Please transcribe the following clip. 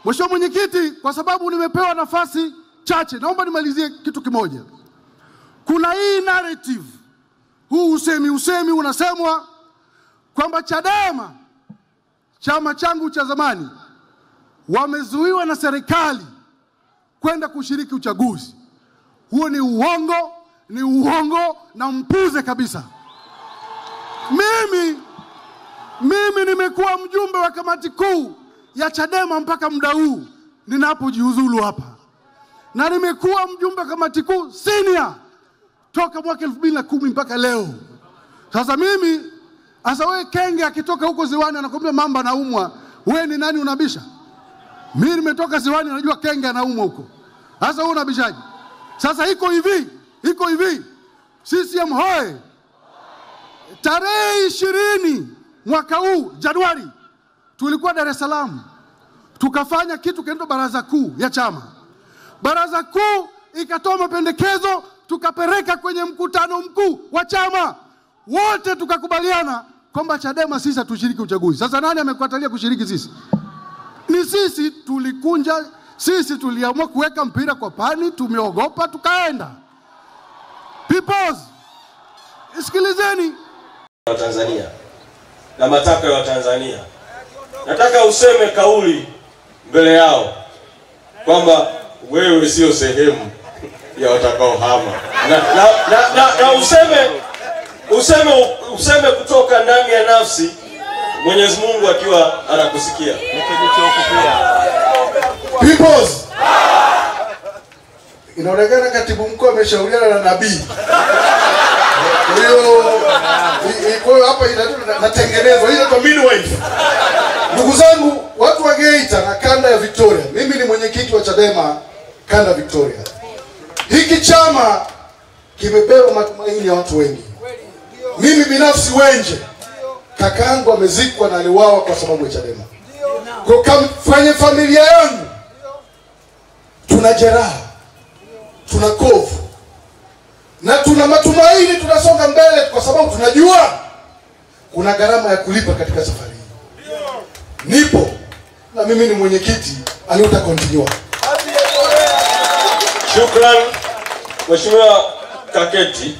Mheshimiwa Mwenyekiti, kwa sababu nimepewa nafasi chache, naomba nimalizie kitu kimoja. Kuna hii narrative, huu usemi unasemwa kwamba Chadema, chama changu cha zamani, wamezuiwa na serikali kwenda kushiriki uchaguzi. Huo ni uongo na mpuze kabisa. Mimi nimekuwa mjumbe wa kamati kuu ya Chadema mpaka muda huu ninapojiuzulu hapa. Na nimekuwa mjumbe wa kamati kuu senior toka mwaka 2010 mpaka leo. Sasa wewe Kenge akitoka huko Ziwani anakuambia mamba anaumwa, wewe ni nani unabisha? Mimi nimetoka Ziwani najua Kenge anaumwa huko. Sasa wewe unabishaje? Sasa iko hivi. CCM hoye. Tarehe 20 mwaka huu Januari tulikuwa Dar es Salaam. Tukafanya kitu kinaitwa baraza kuu ya chama. Baraza kuu ikatoa mapendekezo, tukapeleka kwenye mkutano mkuu wa chama. Wote tukakubaliana kwamba Chadema sisi tushiriki uchaguzi. Sasa nani amekatalia kushiriki sisi? Ni sisi tulikunja, sisi tuliamua kuweka mpira kwa pani, tumeogopa tukaenda. Peoples, isikilizeni wa Tanzania na matakwa ya Tanzania. Nataka useme kauli mbele yao kwamba wewe sio sehemu ya watakaohama. Na useme kutoka ndani ya nafsi, Mwenyezi Mungu akiwa anakusikia. Peoples, inaonekana katibu mkuu ameshauriana na nabii. Kwa hiyo hapa inatengenezwa ile kwa midwife. Ndugu zangu, watu wa Geita na kanda ya Victoria, mimi ni mwenyekiti wa Chadema kanda Victoria. Hiki chama kimebeba matumaini ya watu wengi. Mimi binafsi Wenje, kakaangu amezikwa na aliuawa kwa sababu ya Chadema. Kwa familia yangu tuna jeraha, tuna kovu, na tuna matumaini, tunasonga mbele kwa sababu tunajua kuna gharama ya kulipa katika safari hii. Nipo na mimi ni mwenyekiti aliuta continue. Shukrani Mheshimiwa Kaketi.